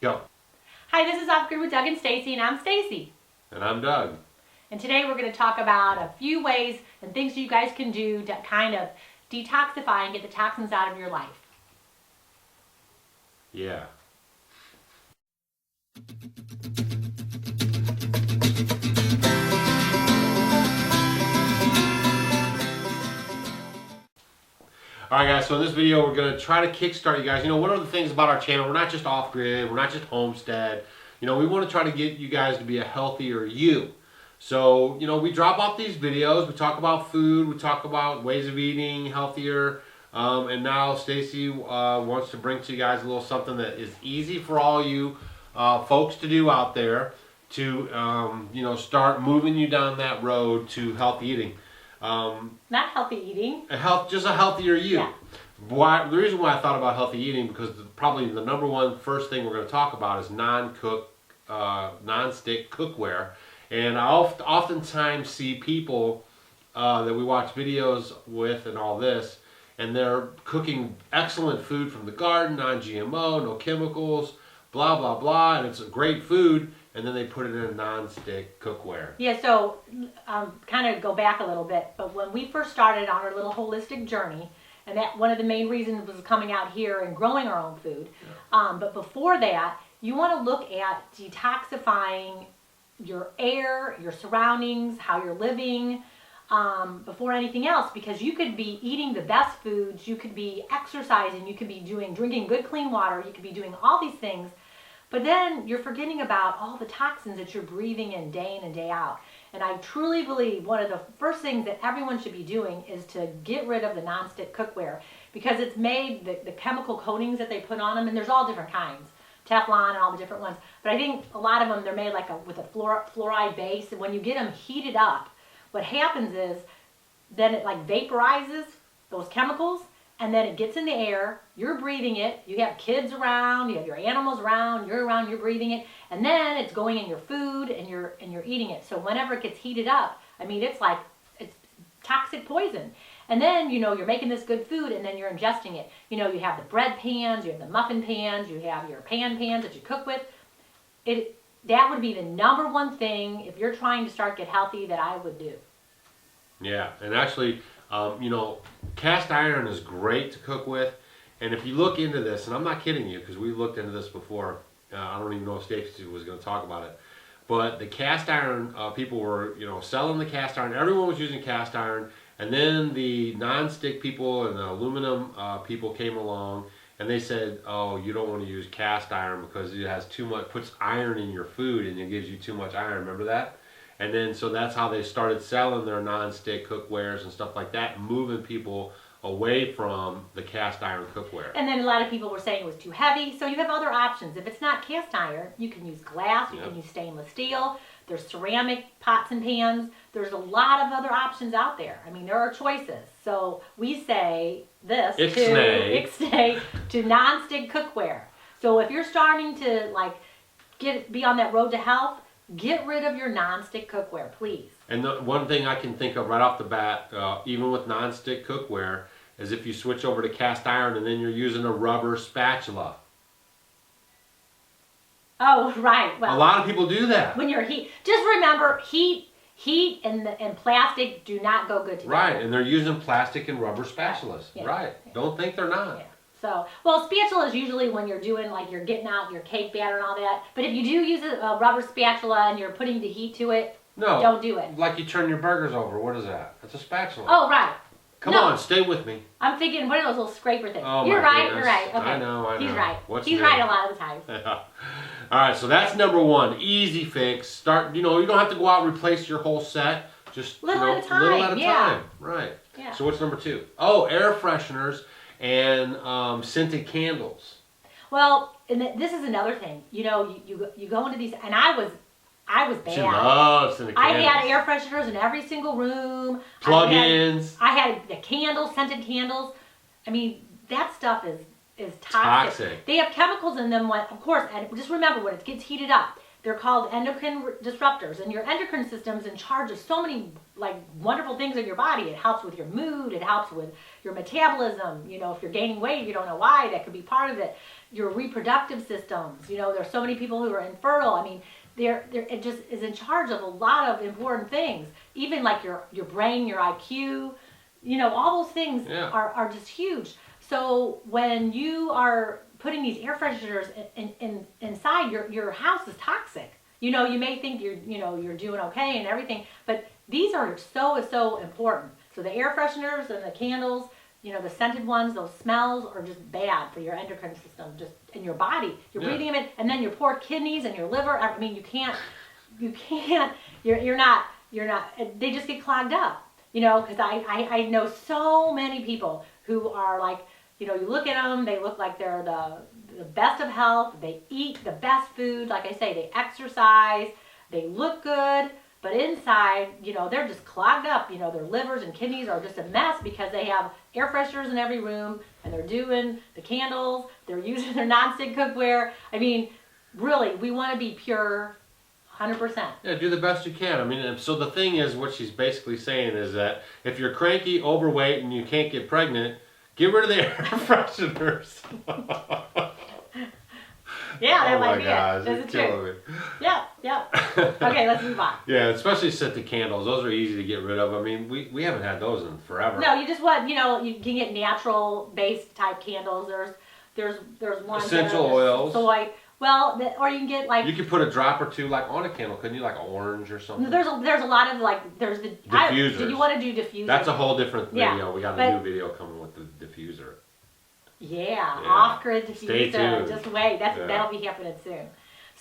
Go. Hi, this is Off Grid with Doug and Stacy, and I'm Stacy. And I'm Doug. And today we're going to talk about a few ways and things you guys can do to kind of detoxify and get the toxins out of your life. Yeah. Alright guys, so in this video we're going to try to kickstart you guys. You know, one of the things about our channel, we're not just off-grid, we're not just homestead. You know, we want to try to get you guys to be a healthier you. So, you know, we drop off these videos, we talk about food, we talk about ways of eating healthier, and now Stacy wants to bring to you guys a little something that is easy for all you folks to do out there to, you know, start moving you down that road to healthy eating. Not healthy eating. Just a healthier you. Yeah. The reason why I thought about healthy eating, because probably the number one first thing we're going to talk about is non-stick cookware. And I oftentimes see people that we watch videos with and all this, and they're cooking excellent food from the garden, non-GMO, no chemicals, blah, blah, blah, and it's a great food, and then they put it in a non-stick cookware. Yeah, so kind of go back a little bit, but when we first started on our little holistic journey, and that one of the main reasons was coming out here and growing our own food, but before that, you want to look at detoxifying your air, your surroundings, how you're living, before anything else, because you could be eating the best foods, you could be exercising, you could be drinking good clean water, you could be doing all these things, but then you're forgetting about all the toxins that you're breathing in day and day out. And I truly believe one of the first things that everyone should be doing is to get rid of the nonstick cookware, because it's made, the chemical coatings that they put on them, and there's all different kinds, Teflon and all the different ones, but I think a lot of them, they're made like with a fluoride base, and when you get them heated up, what happens is then it like vaporizes those chemicals, and then it gets in the air, you're breathing it, you have kids around, you have your animals around, you're breathing it, and then it's going in your food and you're eating it. So whenever it gets heated up, I mean, it's toxic poison. And then, you know, you're making this good food and then you're ingesting it. You know, you have the bread pans, you have the muffin pans, you have your pans that you cook with. That would be the number one thing, if you're trying to start get healthy, that I would do. Yeah, and actually, you know, cast iron is great to cook with, and if you look into this, and I'm not kidding you because we looked into this before, I don't even know if Stacy was going to talk about it, but the cast iron, people were, you know, selling the cast iron, everyone was using cast iron, and then the non-stick people and the aluminum people came along, and they said, oh, you don't want to use cast iron because it has too much, puts iron in your food and it gives you too much iron, remember that? And then, so that's how they started selling their non-stick cookwares and stuff like that, moving people away from the cast iron cookware. And then a lot of people were saying it was too heavy, so you have other options. If it's not cast iron, you can use glass, you can use stainless steel, there's ceramic pots and pans, there's a lot of other options out there. I mean, there are choices. So we say this ixnay to non-stick cookware. So if you're starting to like be on that road to health, get rid of your non-stick cookware, please. And the one thing I can think of right off the bat, even with non-stick cookware, is if you switch over to cast iron and then you're using a rubber spatula. Oh, right. Well, a lot of people do that. When you're just remember, heat and plastic do not go good together. Right, and they're using plastic and rubber spatulas. Yeah. Right. Yeah. Don't think they're not. Yeah. So, well, spatula is usually when you're doing, like, you're getting out your cake batter and all that. But if you do use a rubber spatula and you're putting the heat to it, don't do it. Like you turn your burgers over. What is that? That's a spatula. Oh, right. Come on, stay with me. I'm thinking, what are those little scraper things? Oh, you're right, goodness. You're right. Okay. I know. He's right. What's He's new? right a lot of the times. All right, so that's number one. Easy fix. Start, you know, you don't have to go out and replace your whole set. Just little at a time. Little at a time. Right. Yeah. So what's number two? Oh, air fresheners and scented candles. Well, and this is another thing. You know, you go into these, and I was bad. She loves scented candles. I had air fresheners in every single room. Plug-ins. I had the candles, scented candles. I mean, that stuff is toxic. They have chemicals in them, of course, and just remember, when it gets heated up, they're called endocrine disruptors, and your endocrine system's in charge of so many like wonderful things in your body. It helps with your mood, it helps with your metabolism. You know, if you're gaining weight, you don't know why, that could be part of it. your reproductive systems. You know, there's so many people who are infertile. I mean, it just is in charge of a lot of important things. Even like your brain, your IQ, you know, all those things are just huge. So when you are putting these air fresheners inside, your house is toxic. You know, you may think you're doing okay and everything, but these are so important. So the air fresheners and the candles, you know, the scented ones, those smells are just bad for your endocrine system, just in your body. You're breathing them in, and then your poor kidneys and your liver. I mean, you're not. They just get clogged up. You know, because I know so many people who are like, you know, you look at them, they look like they're the best of health. They eat the best food. Like I say, they exercise. They look good. But inside, you know, they're just clogged up. You know, their livers and kidneys are just a mess because they have air fresheners in every room, and they're doing the candles. They're using their nonstick cookware. I mean, really, we want to be pure, 100%. Yeah, do the best you can. I mean, so the thing is, what she's basically saying is that if you're cranky, overweight, and you can't get pregnant, get rid of the air fresheners. Yeah, that might my be gosh, it. That's you're the killing truth. Yeah. Okay, let's move on. Yeah, especially scented candles. Those are easy to get rid of. I mean, we haven't had those in forever. No, you just want, you know, you can get natural based type candles. There's ones essential oils. Soy. Well, or you can get like. You could put a drop or two like on a candle, couldn't you? Like orange or something. There's a lot of like there's the diffusers. Do you want to do diffusers? That's a whole different video. Yeah, We got a new video coming with the diffuser. Yeah, off-grid diffuser. Stay tuned. Just wait. That'll be happening soon.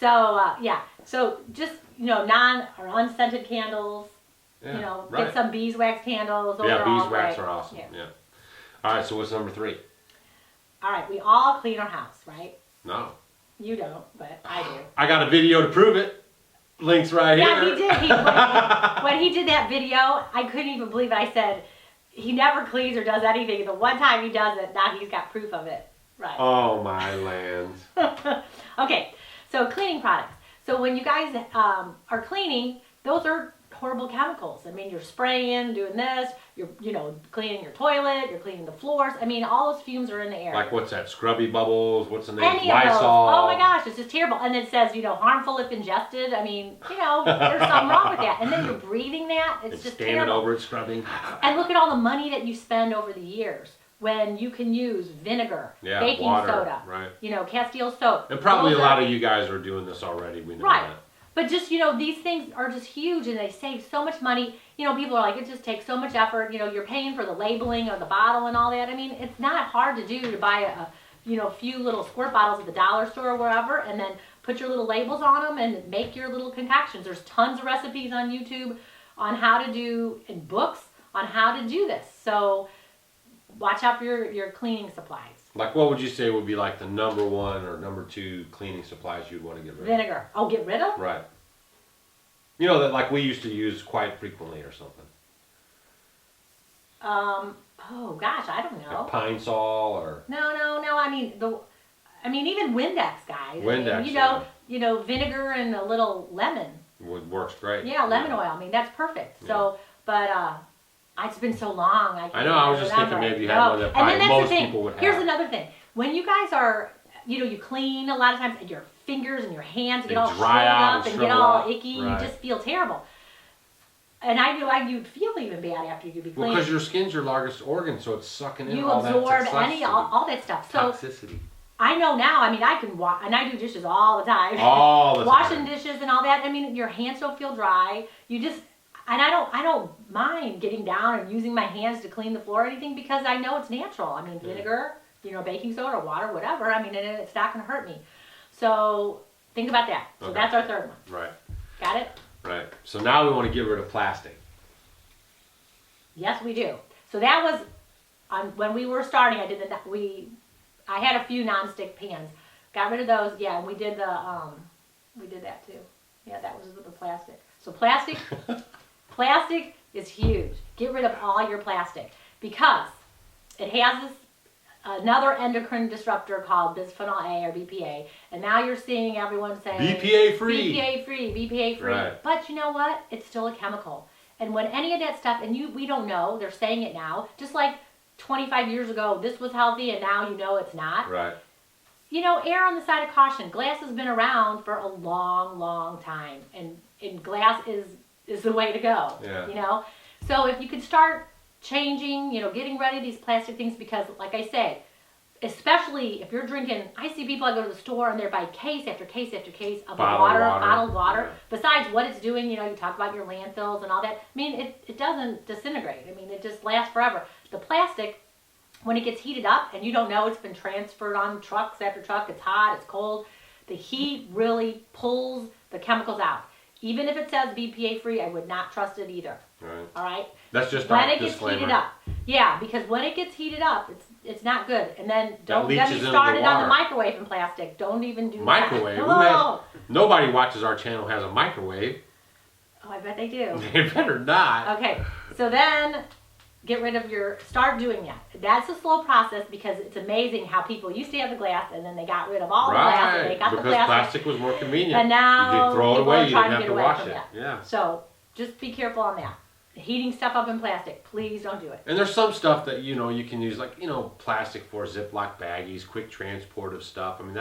So so just, you know, or unscented candles. Yeah, you know, right. get some beeswax candles. Those are all beeswax great. are awesome. Yeah. All right. So what's number 3? All right, we all clean our house, right? No. You don't, but I do. I got a video to prove it. Links right here. Yeah, he did. When he did that video, I couldn't even believe it. I said, he never cleans or does anything. The one time he does it, now he's got proof of it. Right. Oh, my land. Okay, so cleaning products. So when you guys are cleaning, those are horrible chemicals. I mean, you're spraying, doing this, you're, you know, cleaning your toilet, you're cleaning the floors. I mean, all those fumes are in the air. Like what's that? Scrubby bubbles? What's the name? Any of those. Oh my gosh, it's just terrible. And it says, you know, harmful if ingested. I mean, you know, there's something wrong with that. And then you're breathing that. It's just standing terrible. over it, scrubbing. And look at all the money that you spend over the years when you can use vinegar, baking soda, right. you know, Castile soap. And probably a lot of you guys are doing this already. We know that. But just, you know, these things are just huge and they save so much money. You know, people are like, it just takes so much effort. You know, you're paying for the labeling of the bottle and all that. I mean, it's not hard to do to buy a few little squirt bottles at the dollar store or wherever, and then put your little labels on them and make your little concoctions. There's tons of recipes on YouTube on how to do, and books on how to do this. So watch out for your cleaning supplies. Like, what would you say would be like the number 1 or number 2 cleaning supplies you'd want to get rid of? Vinegar. Oh, get rid of? Right. You know, that like we used to use quite frequently or something. Oh gosh, I don't know. Like Pine Sol or. No. I mean even Windex, guys. Windex. I mean, you know, vinegar and a little lemon. Works great. Yeah, lemon oil. I mean, that's perfect. So, but it's been so long. I know. I was just thinking maybe you had one that probably most people would have. Here's another thing. When you guys are, you know, you clean a lot of times, and your fingers and your hands get all shriveled up and get all icky. Right. You just feel terrible. And I knew you'd feel even bad after you'd be clean. Well, because your skin's your largest organ, so it's sucking in all that You absorb all that stuff. So toxicity. I know now. I mean, I can and I do dishes all the time. All the time. Washing dishes and all that. I mean, your hands don't feel dry. You just, and I don't mind getting down and using my hands to clean the floor or anything because I know it's natural. I mean, vinegar, you know, baking soda, water, whatever. I mean, it's not going to hurt me. So think about that. So that's our third one. Right. Got it? Right. So now we want to get rid of plastic. Yes, we do. So that was when we were starting. I had a few nonstick pans. Got rid of those. Yeah, and we did that too. Yeah, that was with the plastic. So plastic is huge. Get rid of all your plastic because it has another endocrine disruptor called bisphenol A or BPA, and now you're seeing everyone saying BPA free. BPA free, BPA free. Right. But you know what? It's still a chemical. And when any of that stuff, and we don't know, they're saying it now, just like 25 years ago, this was healthy, and now you know it's not. Right. err on the side of caution. Glass has been around for a long, long time, and glass is the way to go. Yeah. So if you could start changing, getting rid of these plastic things, because like I say, especially if you're drinking, I see people, I go to the store and they're buying case after case after case of bottled water. Yeah. Besides what it's doing, you talk about your landfills and all that. I mean, it doesn't disintegrate. I mean, it just lasts forever. The plastic, when it gets heated up and you don't know, it's been transferred on trucks after truck, it's hot, it's cold, the heat really pulls the chemicals out. Even if it says BPA free, I would not trust it either. Right. All right? That's just when our it gets disclaimer. heated up. Yeah, because when it gets heated up, it's not good. And then don't get me into started the on the microwave and plastic. Don't even do microwave. that. Nobody watches our channel has a microwave. Oh, I bet they do. They better not. Okay, so then get rid of start doing that. That's a slow process, because it's amazing how people used to have the glass and then they got rid of all the glass and they got because the plastic. Plastic was more convenient. And now you could throw it people away, are you trying didn't to have get to away wash from it. that. Yeah. So just be careful on that. Heating stuff up in plastic, please don't do it. And there's some stuff that you can use, like plastic for Ziploc baggies, quick transportive stuff. I mean,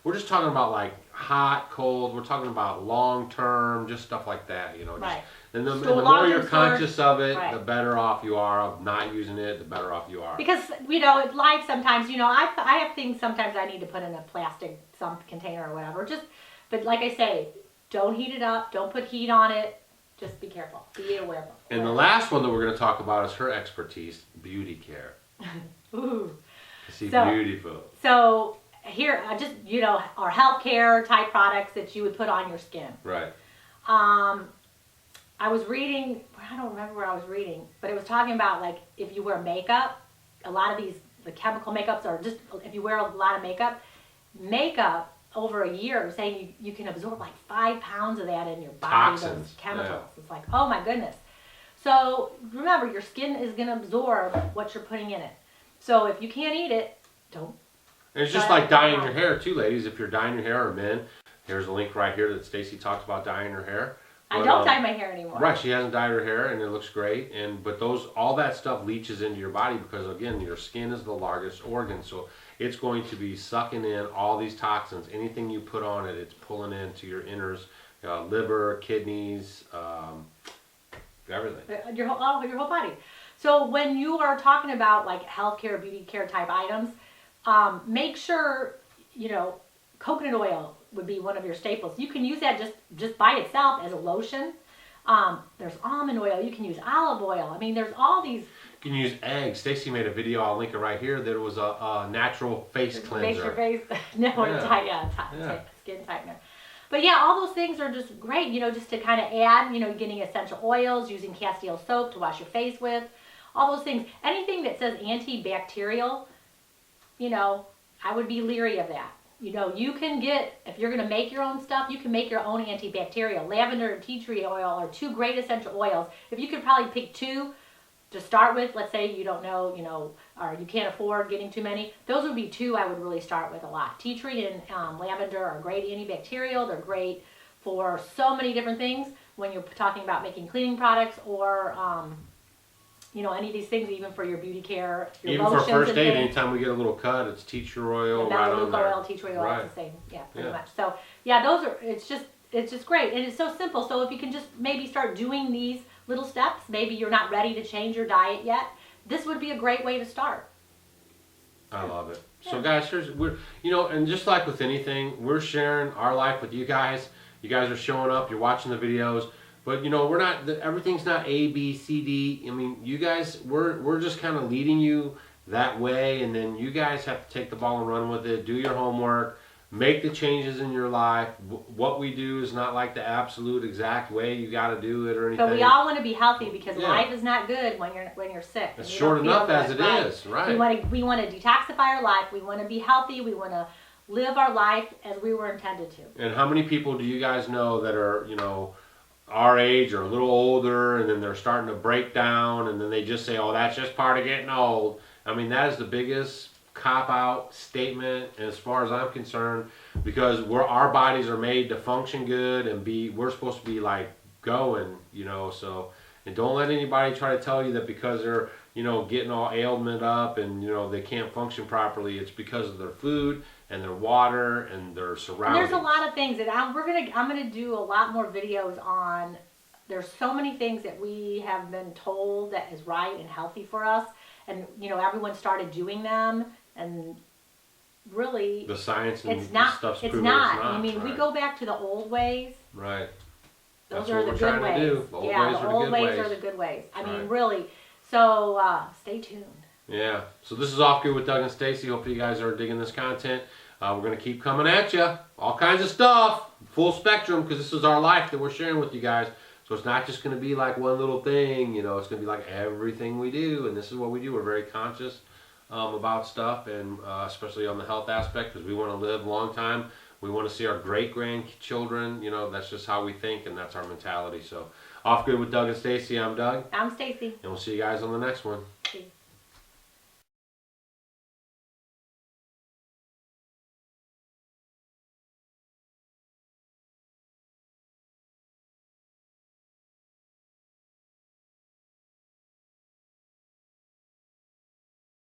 we're just talking about like hot, cold. We're talking about long term, just stuff like that. Right. And the more you're conscious of it, right, the better off you are of not using it. The better off you are. Because life sometimes, I have things sometimes I need to put in a plastic container or whatever. But like I say, don't heat it up. Don't put heat on it. Just be careful. Be aware of it. And the last one that we're going to talk about is her expertise, beauty care. Ooh. Beautiful. So here, just, our healthcare type products that you would put on your skin. Right. I was reading, I don't remember where I was reading, but it was talking about, like, if you wear makeup, a lot of the chemical makeups, or just if you wear a lot of makeup over a year, saying you can absorb like 5 pounds of that in your body, toxins, those chemicals. Yeah. It's like, oh my goodness. So remember, your skin is going to absorb what you're putting in it. So if you can't eat it, don't. And it's just like dyeing your hair too, ladies. If you're dyeing your hair, or men, here's a link right here that Stacy talks about dyeing her hair. I don't dye my hair anymore. Right, she hasn't dyed her hair, and it looks great. But all that stuff leaches into your body, because again, your skin is the largest organ, so it's going to be sucking in all these toxins. Anything you put on it, it's pulling into your inners, liver, kidneys, everything. Your whole body. So when you are talking about like healthcare, beauty care type items, make sure coconut oil would be one of your staples. You can use that just by itself as a lotion. There's almond oil. You can use olive oil. I mean, there's all these. You can use eggs. Stacy made a video, I'll link it right here, that it was a natural face cleanser. Makes your face, skin tightener. But yeah, all those things are just great, just to kind of add, getting essential oils, using Castile soap to wash your face with, all those things. Anything that says antibacterial, I would be leery of that. You can get, if you're going to make your own stuff, you can make your own antibacterial. Lavender and tea tree oil are 2 great essential oils. If you could probably pick 2 to start with, let's say you don't know, or you can't afford getting too many, those would be 2 I would really start with a lot. Tea tree and lavender are great antibacterial. They're great for so many different things when you're talking about making cleaning products, or any of these things, even for your beauty care, your even lotions for first aid, things. anytime we get a little cut, it's tea tree oil And right on melaleuca there. oil, tea tree oil, Right. it's the same. Yeah, pretty much. So yeah, it's just great, and it's so simple. So if you can just maybe start doing these little steps, maybe you're not ready to change your diet yet, this would be a great way to start. I love it. Yeah. So guys, and just like with anything, we're sharing our life with you guys. You guys are showing up, you're watching the videos, but we're not, everything's not A, B, C, D. I mean, you guys, we're just kind of leading you that way, and then you guys have to take the ball and run with it, do your homework, make the changes in your life. What we do is not like the absolute exact way you got to do it or anything. But we all want to be healthy, because life is not good when you're sick. It's short enough as it is, right? We want to detoxify our life. We want to be healthy. We want to live our life as we were intended to. And how many people do you guys know that are, our age or a little older, and then they're starting to break down, and then they just say, oh, that's just part of getting old? I mean, that is the biggest cop-out statement as far as I'm concerned, because our bodies are made to function good and we're supposed to be like going, so, and don't let anybody try to tell you that because they're, getting all ailment up and, they can't function properly, it's because of their food, and their water and their And surroundings. there's a lot of things that I'm gonna do a lot more videos on. There's so many things that we have been told that is right and healthy for us, and everyone started doing them, and really The science and it's not. stuff's It's proven not. it's not. I mean, we go back to the old ways. Right. Those That's are what the we're good trying ways. to do. The old Yeah, ways the are the old good ways ways. are the good ways. I mean, Right. really. So stay tuned. Yeah. So this is Off Grid with Doug and Stacy. Hopefully you guys are digging this content. We're going to keep coming at you. All kinds of stuff. Full spectrum, because this is our life that we're sharing with you guys. So it's not just going to be like one little thing. It's going to be like everything we do. And this is what we do. We're very conscious about stuff, and especially on the health aspect, because we want to live a long time. We want to see our great-grandchildren. That's just how we think, and that's our mentality. So Off Grid with Doug and Stacy. I'm Doug. I'm Stacy. And we'll see you guys on the next one.